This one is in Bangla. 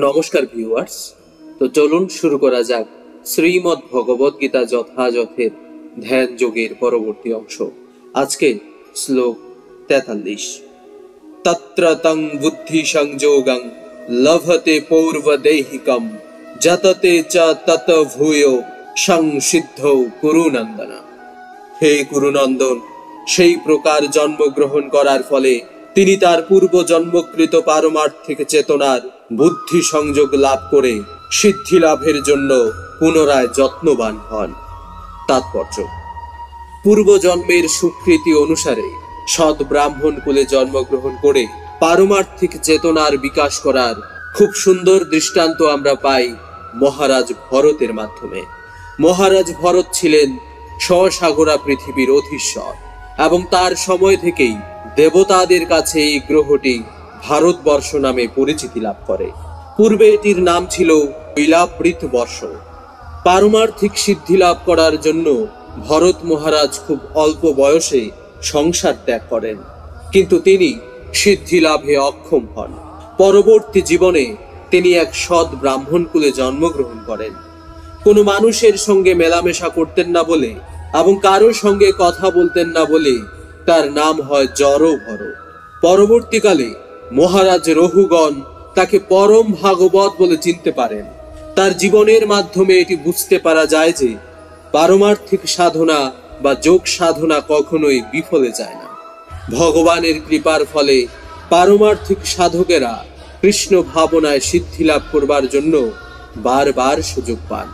নমস্কার ভিউয়ার্স। তো চলুন শুরু করা যাক শ্রীমদ্ ভগবদ গীতা যথাযথের ধ্যান যোগের পরবর্তী অংশ। আজকে শ্লোক 43। তত্র তং বুদ্ধি সংযোগং লভতে পৌর্বদেহিকম যততে চ তত ভূয় সংসিদ্ধৌ কুরুনন্দন। হে কুরুনন্দন, সেই প্রকার জন্মগ্রহণ করার ফলে তিনি তার পূর্ব জন্মকৃত পারমার্থিক চেতনার বুদ্ধি সংযোগ লাভ করে সিদ্ধি লাভের জন্য পুনরায় যত্নবান হন। তাৎপর্য: পূর্ব জন্মের সুকৃতি অনুসারে সৎ ব্রাহ্মণ কুলে জন্মগ্রহণ করে পারমার্থিক চেতনার বিকাশ করার খুব সুন্দর দৃষ্টান্ত আমরা পাই মহারাজ ভরতের মাধ্যমে। মহারাজ ভরত ছিলেন স্বসাগরা পৃথিবীর অধীশ্বর এবং তার সময় থেকেই দেবতাদের কাছে এই গ্রহটি ভারতবর্ষ নামে পরিচিতি লাভ করে। পূর্বে এটির নাম ছিল ইলাবৃত বর্ষ। পারমার্থিক সিদ্ধি লাভ করার জন্য ভরত মহারাজ খুব অল্প বয়সে সংসার ত্যাগ করেন, কিন্তু তিনি সিদ্ধি লাভে অক্ষম হন। পরবর্তী জীবনে তিনি এক সৎ ব্রাহ্মণ কুলে জন্মগ্রহণ করেন। কোনো মানুষের সঙ্গে মেলামেশা করতেন না বলে এবং কারো সঙ্গে কথা বলতেন না বলে তার নাম হয় জড়ভর। পরবর্তীকালে মহারাজ রঘুগণ তাকে পরম ভাগবত বলে চিনতে পারেন। তার জীবনের মাধ্যমে এটি বুঝতে পারা যায় যে পারমার্থিক সাধনা বা যোগ সাধনা কখনোই বিফলে যায় না। ভগবানের কৃপার ফলে পারমার্থিক সাধকেরা কৃষ্ণ ভাবনায় সিদ্ধি লাভ করবার জন্য বারবার সুযোগ পান।